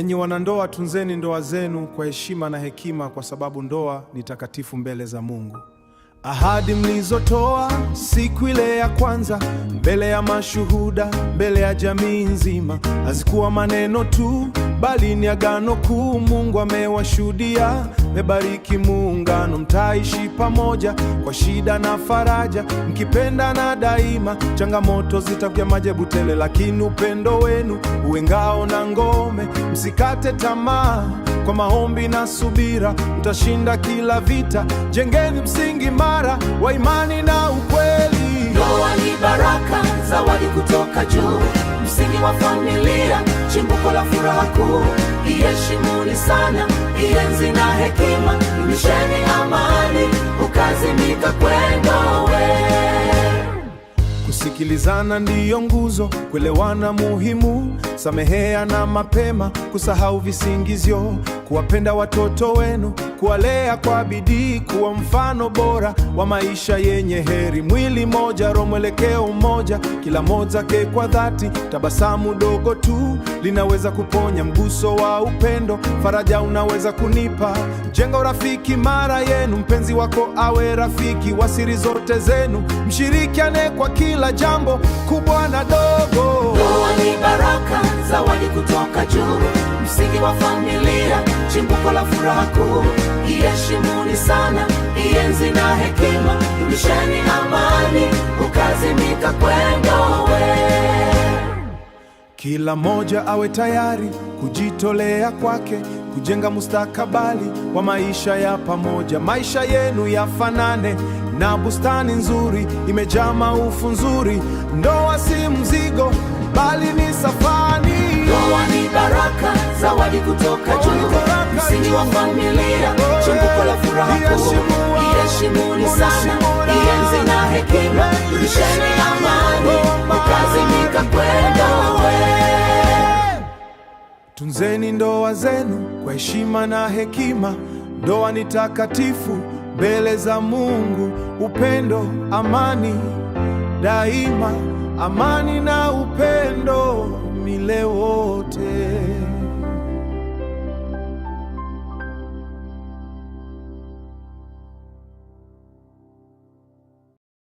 Enyi wanandoa, tunzeni ndoa zenu kwa heshima na hekima, kwa sababu ndoa ni takatifu mbele za Mungu. Ahadi mlizotoa siku ile ya kwanza, mbele ya mashuhuda, mbele ya jamii nzima, hazikuwa maneno tu, bali ni agano kuu. Mungu amewashuhudia, mebariki muungano, mtaishi pamoja kwa shida na faraja, mkipendana daima. Changamoto zitakuja, majibu tele, lakini upendo wenu uwe ngao na ngome. Msikate tamaa, kwa maombi na subira mtashinda kila vita. Jengeni msingi imara wa imani na ukweli. Ndoa ni baraka, zawadi kutoka juu, msingi wa familia, chimbuko la furaha kuu. Iheshimuni sana, ienzi na hekima, dumisheni amani, ukazimika kwendowe. Kusikilizana ndiyo nguzo, kuelewana muhimu, sameheana mapema, kusahau visingizio, kuwapenda watoto wenu, kuwalea kwa bidii, kuwa mfano bora wa maisha yenye heri. Mwili moja, roho, mwelekeo mmoja, kila moja ke kwa dhati. Tabasamu dogo tu linaweza kuponya, mguso wa upendo faraja unaweza kunipa. Jenga urafiki mara yenu, mpenzi wako awe rafiki wa siri zote zenu, mshirikiane kwa kila jambo kubwa na dogo. Ndoa ni baraka, zawadi kutoka juu, msingi wa familia, chimbuko la furaha kuu. Iheshimuni sana, ienzi na hekima, dumisheni amani, ukazimika kwendowe. Kila moja awe tayari kujitolea kwake, kujenga mustakabali wa maisha ya pamoja. Maisha yenu yafanane na bustani nzuri, imejaa maufu nzuri. Ndoa si mzigo, bali ni safari. Ndoa ni baraka, zawadi kutoka juu, msingi wa familia, chimbuko la furaha kuu. Iheshimuni sana, ienzi na hekima, dumisheni amani, ukazimika kwendowe. Tunzeni ndoa zenu kwa heshima na hekima. Ndoa ni takatifu mbele za Mungu. Upendo, amani daima, amani na upendo milele wote.